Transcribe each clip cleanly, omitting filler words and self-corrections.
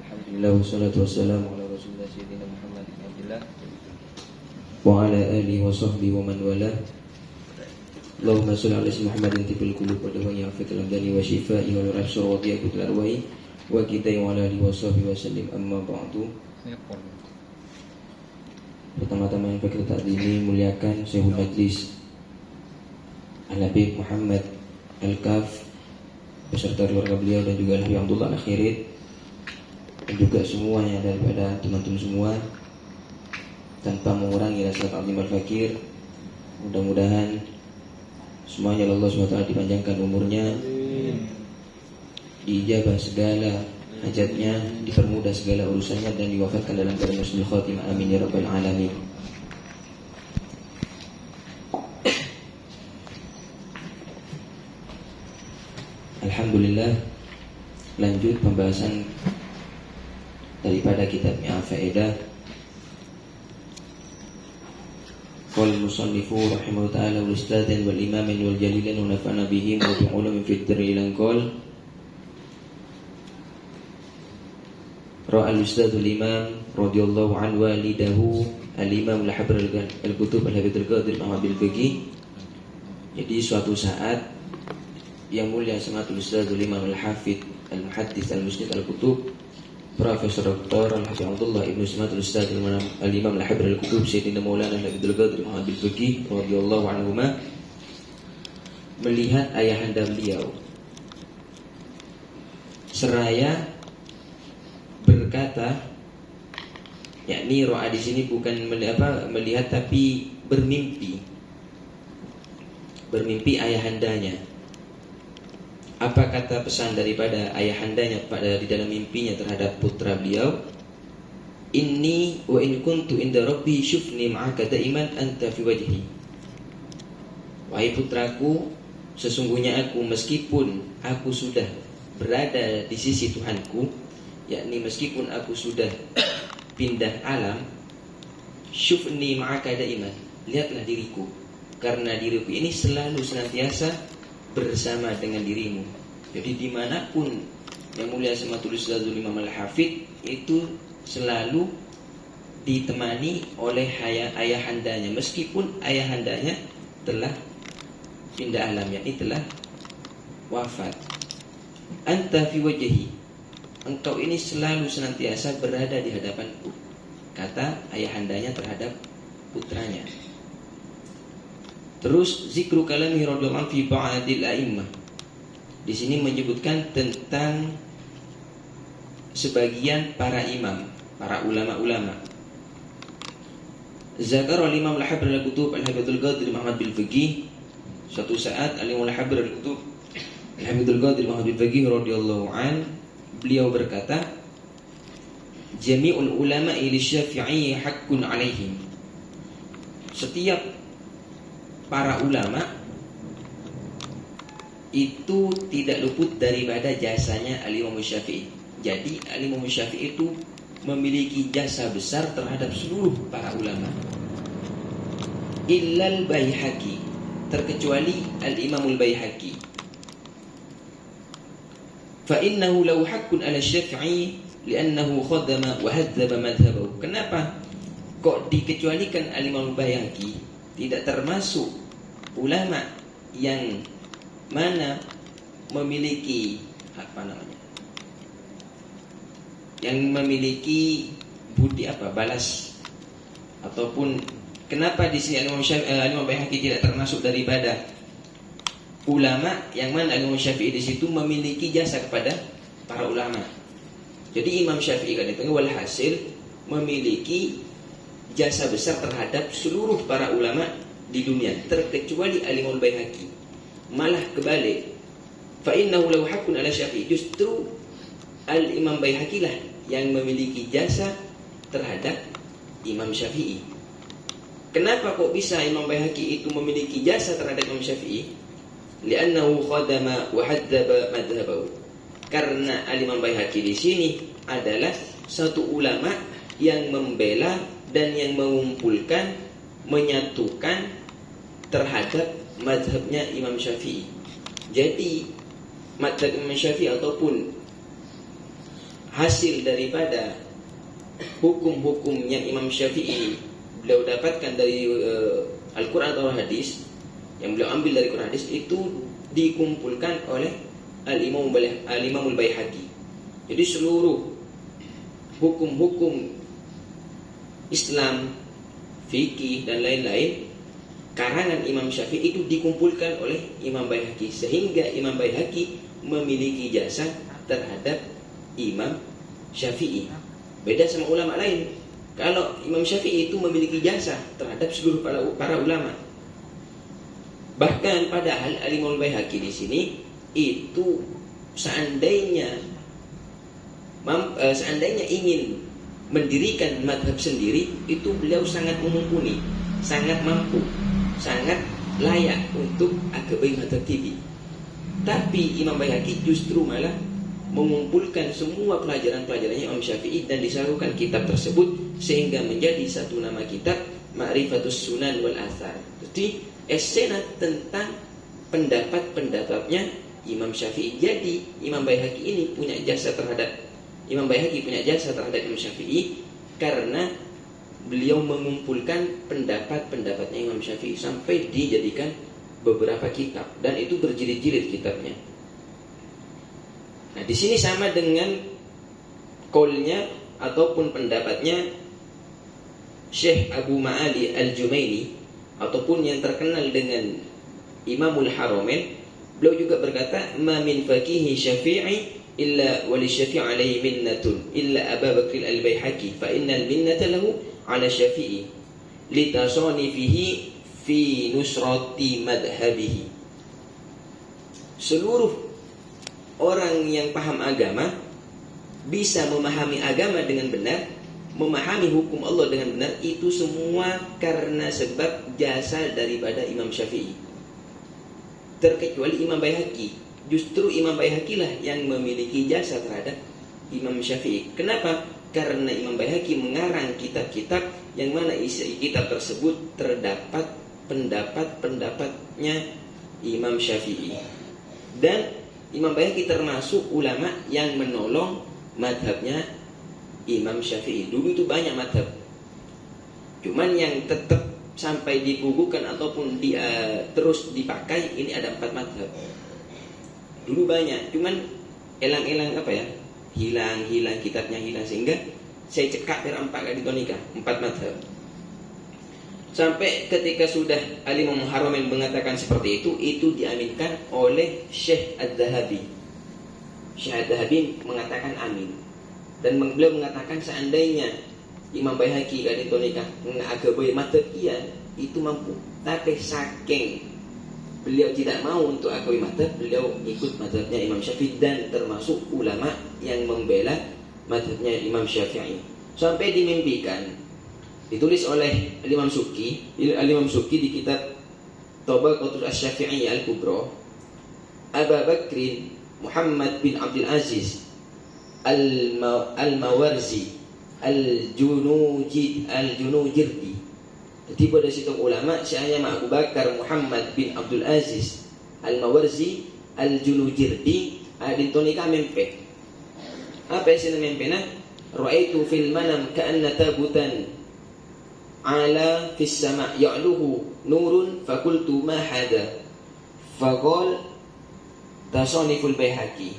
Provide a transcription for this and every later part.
Alhamdulillah wassalatu wassalamu ala rasulillah sayyidina Muhammad bin Abdillah wa ala alihi wa sahbihi wa man wala. Allahumma sholli ala sayyidina Muhammadin tibbil qulub wa dawa'i afiyatil abdani wa shifaa'i wa nurashur wa diyakutil arwahi wa kitai wa ala alihi wa sahbihi wa sallim. Amma ba'du. Pertama-tama yang kita takdimi muliakan Syekhul Majlis Al-Habib Muhammad Al-Kaf beserta keluarga beliau dan juga Al-Habib Abdullah Al-Akhirid dan juga semuanya daripada teman-teman semua, tanpa mengurangi rasa ta'zim al-fakir. Mudah-mudahan semuanya Allah SWT dipanjangkan umurnya, diijabah segala hajatnya, dipermudah segala urusannya, dan diwafatkan dalam keadaan husnul khatimah. Amin ya rabbal alamin. Alhamdulillah, lanjut pembahasan daripada kitabnya Al-Faedah. Qala al-musannifu rahimahullah ta'ala wal ustadzan wal imamin wal jalilan wa nafa'na bihim wa bi'ulumin fid dharilan qala ra'a al-ustadzul imam radhiyallahu an walidahu al-imam al-habr al-kutub al-habib al-qadir Muhammad bin Fiqih. Jadi suatu saat yang mulia samatul ustadzul imam al-hafid al-muhaddits al-musnid al-kutub Profesor Dr. Al-Habib Abdullah Ibnu Samatul Ustadz Al-Imam Al-Habib Al-Kutub Sayyidina Maulana Al-Habib Al-Qadir Muhammad bin Fiqih radhiyallahu anhuma melihat ayahanda beliau seraya berkata, yakni ro'a di sini bukan melihat tapi bermimpi ayahandanya. Apa kata pesan daripada ayahandanya pada di dalam mimpinya terhadap putra beliau? Inni wa in kuntu inda rabbi syufni ma'aka daiman anta fi wajhi. Wahai putraku, sesungguhnya aku meskipun aku sudah berada di sisi Tuhanku, yakni meskipun aku sudah pindah alam, syufni ma'aka daiman, lihatlah diriku, karena diriku ini selalu senantiasa bersama dengan dirimu. Jadi dimanapun yang mulia samatul ustadzul imam al-hafid itu selalu ditemani oleh ayahandanya, meskipun ayahandanya telah pindah alam, yakni telah wafat. Anta fi wajhi, engkau ini selalu senantiasa berada di hadapanku, kata ayahandanya terhadap putranya. Terus zikru kalami radhiyallahu fi ba'dil a'immah. Di sini menyebutkan tentang sebagian para imam, para ulama-ulama. Zakar al-Imam al-Habr al-Kutub al-Habib al-Qadir Muhammad bin Fiqih. Suatu saat al-Imam al-Habr al-Kutub al-Habib al-Qadir Muhammad bin Fiqih radhiyallahu an, beliau berkata, jami'ul ulama'i li Syafi'i haqqun 'alaihim. Setiap para ulama itu tidak luput daripada jasanya Al-Imam Syafi'i. Jadi Al-Imam Syafi'i itu memiliki jasa besar terhadap seluruh para ulama. Illal Baihaqi, terkecuali Al-Imam Al-Baihaqi. Fa innahu law haqqun 'ala Syafi'i li'annahu khadama wa hadzaba madhhabahu. Kenapa kok dikecualikan Al-Imam Al-Baihaqi? Tidak termasuk ulama yang mana memiliki yang memiliki budi balas, ataupun kenapa di sini Al-Imam Baihaqi tidak termasuk daripada ulama yang mana Al-Imam Syafi'i di situ memiliki jasa kepada para ulama. Jadi Imam Syafi'i kan itu walhasil memiliki jasa besar terhadap seluruh para ulama di dunia, terkecuali Al-Imam Baihaqi. Malah kebalik, fa innahu law haqqun 'ala Syafi'i, justru Al-Imam Baihaqi lah yang memiliki jasa terhadap Imam Syafi'i. Kenapa kok bisa Imam Baihaqi itu memiliki jasa terhadap Imam Syafi'i? Li'annahu khadama wa hadzaba madhhabahu. Karena Al-Imam Baihaqi di sini adalah satu ulama yang membela dan yang mengumpulkan, menyatukan terhadap mazhabnya Imam Syafi'i. Jadi mazhab Imam Syafi'i ataupun hasil daripada hukum-hukum yang Imam Syafi'i beliau dapatkan dari Al-Quran atau hadis, yang beliau ambil dari Quran hadis, itu dikumpulkan oleh Al-Imamul Baihaqi. Jadi seluruh hukum-hukum Islam, fikih dan lain-lain karangan Imam Syafi'i itu dikumpulkan oleh Imam Baihaqi, sehingga Imam Baihaqi memiliki jasa terhadap Imam Syafi'i. Beda sama ulama lain. Kalau Imam Syafi'i itu memiliki jasa terhadap seluruh para ulama. Bahkan padahal Al-Imam Baihaqi di sini itu seandainya ingin mendirikan madhab sendiri, itu beliau sangat mumpuni, sangat mampu, sangat layak untuk agabai madhab TV. Tapi Imam Baihaqi justru malah mengumpulkan semua pelajaran-pelajarannya Imam Syafi'i dan disarukan kitab tersebut sehingga menjadi satu nama kitab Ma'rifatus Sunan wal Athar. Jadi esena tentang pendapat-pendapatnya Imam Syafi'i. Jadi Imam Baihaqi ini punya jasa terhadap Imam Imam Syafi'i karena beliau mengumpulkan pendapat-pendapatnya Imam Syafi'i sampai dijadikan beberapa kitab, dan itu berjilid-jilid kitabnya. Nah, di sini sama dengan qaulnya ataupun pendapatnya Syekh Abu Ma'ali Al-Jumaini ataupun yang terkenal dengan Imamul Haramain. Beliau juga berkata, "Ma min faqihi Syafi'i illa wali Syafi'i alaihi minnatun illa Abu Bakr al-Baihaqi fa innal minnata lahu ala Syafi'i litasanifihi fi nusrati madhabihi." Seluruh orang yang paham agama bisa memahami agama dengan benar, memahami hukum Allah dengan benar, itu semua karena sebab jasa daripada Imam Syafi'i. Terkecuali Imam Baihaqi. Justru Imam Baihaqi lah yang memiliki jasa terhadap Imam Syafi'i. Kenapa? Karena Imam Baihaqi mengarang kitab-kitab yang mana isi kitab tersebut terdapat pendapat-pendapatnya Imam Syafi'i. Dan Imam Baihaqi termasuk ulama yang menolong madhabnya Imam Syafi'i. Dulu itu banyak madhab, cuman yang tetap sampai dibukukan ataupun terus dipakai ini ada 4 madhab. Dulu banyak, cuman elang-elang hilang kitabnya hilang, sehingga saya cekak 4 kali nikah 4 madhab. Sampai ketika sudah Al-Imam Haramain mengatakan seperti itu diaminkan oleh Syekh Adz-Dzahabi. Syekh Adz-Dzahabi mengatakan amin. Dan beliau mengatakan seandainya Imam Baihaqi kali nikah agabai madhab itu mampu. Tapi saking beliau tidak mau untuk agabai madhab, beliau ikut madhabnya Imam Syafi'i dan termasuk ulama yang membela madhabnya Imam Syafi'i. Sampai dimimpikan, ditulis oleh Al-Imam Subki di kitab Tabaqatul Asy-Syafi'iyyah Al-Kubra, Abu Bakr Muhammad bin Abdul Aziz Al-Mawarzi Al-Junujirdi. Jadi pada situ ulama saya Abu Bakar Muhammad bin Abdul Aziz Al-Mawarzi Al-Junujirdi adintonika mempe. Apa isinya mempena? Ra'aitu fil manam ka'anna tabutan ala fis sama' ya'luhu nurun fakultu ma hada faqal tasoniful Baihaqi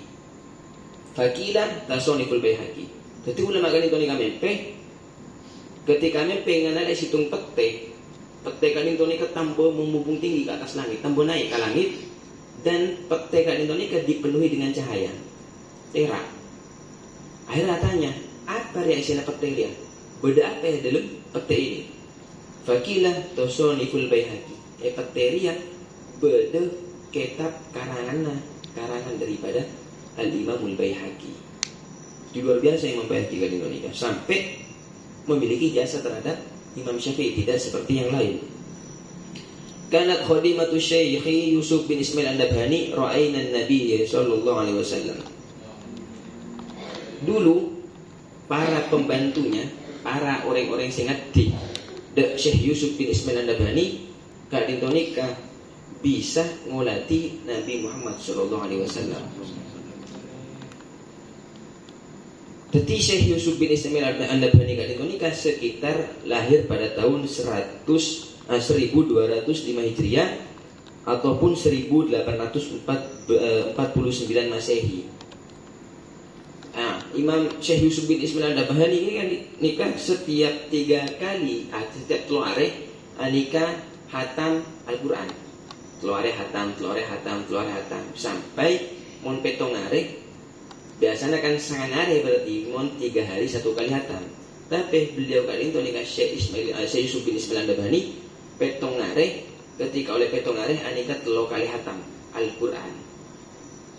fakila tasoniful Baihaqi. Jadi ulama kali itu mempe ketika mempe nganale situng pete kali itu tambo memubung tinggi ke atas langit, tambo naik ke langit, dan pete kali itu dipenuhi dengan cahaya terang. Akhirnya tanya, apa reaksi pete dia? Beda apa ya dalam pete ini? Fakila tasoniful Baihaqi. Pete dia beda kitab karangan daripada Al-Imamul Baihaqi. Luar biasa Imam Baihaqi kali Indonesia sampai memiliki jasa terhadap Imam Syafi'i, tidak seperti yang lain. Kanat khadimatu Syekh Yusuf bin Ismail An-Nabhani ra'ayna an-nabiy sallallahu alaihi wasallam. Dulu para pembantunya, para orang-orang sing ngadi Syekh Yusuf bin Ismail An-Nabhani kali Indonesia bisa ngolati Nabi Muhammad sallallahu alaihi wasallam. Jadi Syekh Yusuf bin Ismail An-Nabhani kali ini kan sekitar lahir pada tahun 1205 Hijriah ataupun 1849 Masehi. Nah, Imam Syekh Yusuf bin Ismail An-Nabhani ini kan nikah setiap 3 kali, setiap telurare nikah hatam Al-Quran. Telurare hatam sampai mon petongare. Biasanya kan sanganare berarti mon 3 hari 1 kali hatam. Tapi beliau kali itu nikah Syekh Yusuf bin Ismail An-Nabhani petongare, ketika oleh petongare nikah 3 kali hatam Al-Quran.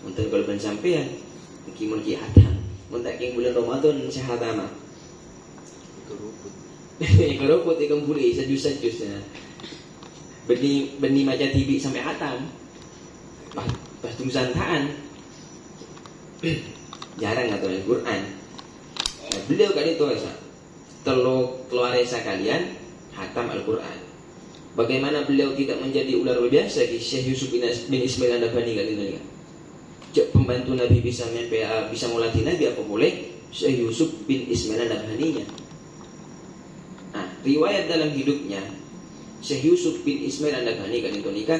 Untuk kalau ben sampean mon ki hatam, mon tak king bulan Ramadan syahatama. Keruput ikan buli sajus-sajusnya. Beni maca tibi sampai hatam. Pas tungsantaan. Jarang atau Al-Quran. Nah, beliau kali itu keluarga kalian hatam Al-Quran. Bagaimana beliau tidak menjadi ular biasa di Syekh Yusuf bin Ismail An-Nabhani kali ini. Cek pembantu Nabi bisa melatih Nabi apa boleh Syekh Yusuf bin Ismail An-Nabhani-nya. Nah, riwayat dalam hidupnya Syekh Yusuf bin Ismail An-Nabhani kali itu nikah.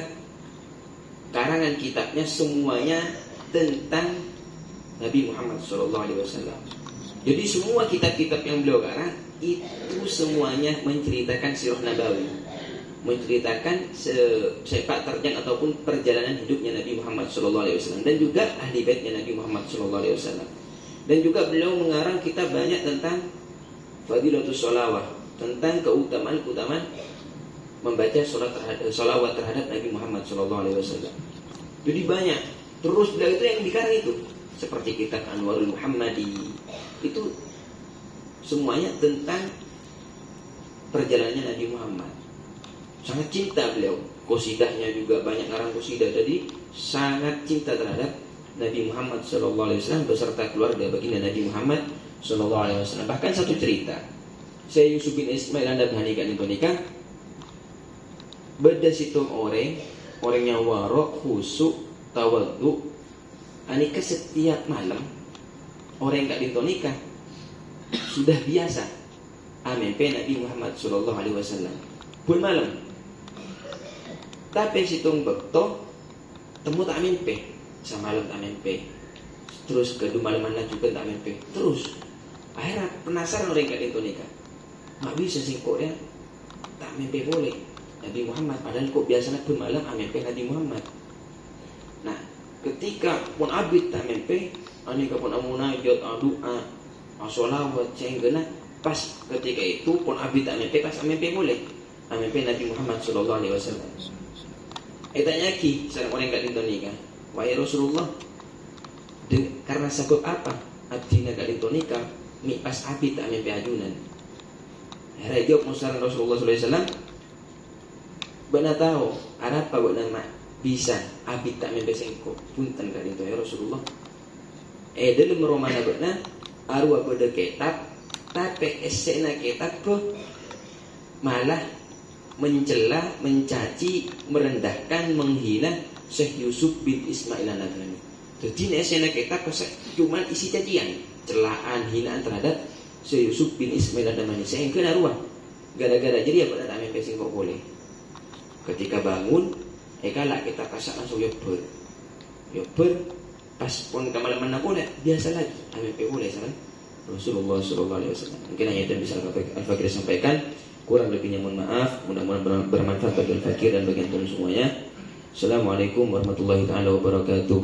Karangan kitabnya semuanya tentang Nabi Muhammad SAW. Jadi semua kitab-kitab yang beliau karang itu semuanya menceritakan sirah Nabawi, menceritakan sepak terjang ataupun perjalanan hidupnya Nabi Muhammad SAW dan juga ahli baitnya Nabi Muhammad SAW. Dan juga beliau mengarang kitab banyak tentang Fadilatus Sholawah, tentang keutamaan membaca sholawat terhadap Nabi Muhammad SAW. Jadi banyak. Terus beliau itu yang dikarang itu seperti kitab Anwarul Muhammadi, itu semuanya tentang perjalanannya Nabi Muhammad. Sangat cinta beliau. Qosidahnya juga banyak ngarang qosidah. Jadi sangat cinta terhadap Nabi Muhammad SAW beserta keluarga baginda Nabi Muhammad SAW. Bahkan satu cerita, saya Yusuf bin Ismail An-Nabhani kan itu nikah. Beda situ orangnya warok, khusyuk, tawadhu. Nikah setiap malam. Orang yang gak dinto nikah sudah biasa amempe Nabi Muhammad SAW pun malam. Tapi situng bekto temu tak amempe, samalam tak amempe, terus kedua malaman juga tak amempe. Terus akhirnya penasaran orang yang gak dinto nikah, gak bisa singkok ya tak amempe boleh Nabi Muhammad, padahal kok biasanya pun malam amempe Nabi Muhammad. Nah, ketika pun abid tak mimpi, anika pun amunajat, doa, sholawat, cenggena, pas ketika itu pun abid tak mimpi, pas mimpi boleh, mimpi Nabi Muhammad SAW. Tanya lagi, seorang orang yang tak nikah, wahai Rasulullah, karena sebab apa abdi nak nikah, mi pas abid tak mimpi ajunan. Akhirnya jawab musaran Rasulullah SAW, benar tahu, ada apa buat nama bisa abid tak mimpi sengko punten kali itu ya Rasulullah. Dalam romana benar arwah pada kitab tapi esena kitab pun malah mencela, mencaci, merendahkan, menghina Syekh Yusuf bin Ismail An-Nabhani. Jadi esena kitab cuma isi cacian, celaan, hinaan terhadap Syekh Yusuf bin Ismail An-Nabhani. Sehingga arwah gara-gara jadi apa tak mimpi sengko boleh. Ketika bangun kalak kita kasak langsung yober pas pun kemalaman aku biasa lagi ampe boleh sama Rasulullah SAW. Mungkin hanya itu yang bisa Al-Fakir sampaikan, kurang lebihnya mohon maaf. Mudah-mudahan bermanfaat bagi Al-Fakir dan bagi antum semuanya. Assalamualaikum warahmatullahi taala wabarakatuh.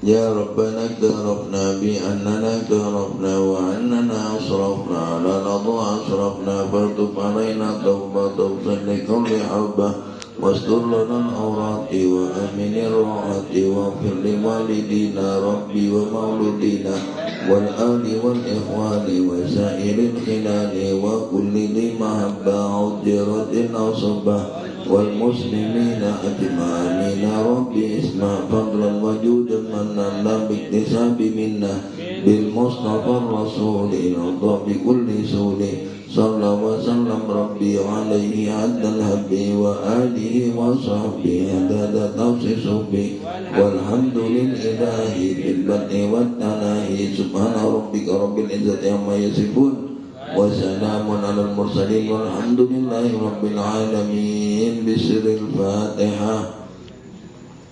Ya Rabbana tarafna bi annana tarafna wa annana asrafna la nadu asrafna fartub alaina tawbatan likulli habbah wastur lana al-awrati wa aminir ra'ati wa fir li walidina rabbi wa mauludina wal ali wal ikhwani wa sairil khilali wa kulli di mahabba udiratin asabah wal muslimina ajma'ina rabbi isma fadlan wajudan mannan la biktisabi minna bil mustafa rasulina bi kulli suli صلى وسلم ربي عليه عد الهبي وآله وصحبه عدد تخصيص به والحمد لله بالبدء والتناهي سبحان ربك رب العزة عما يصفون وسلام على المرسلين والحمد لله رب العالمين بسر الفاتحة.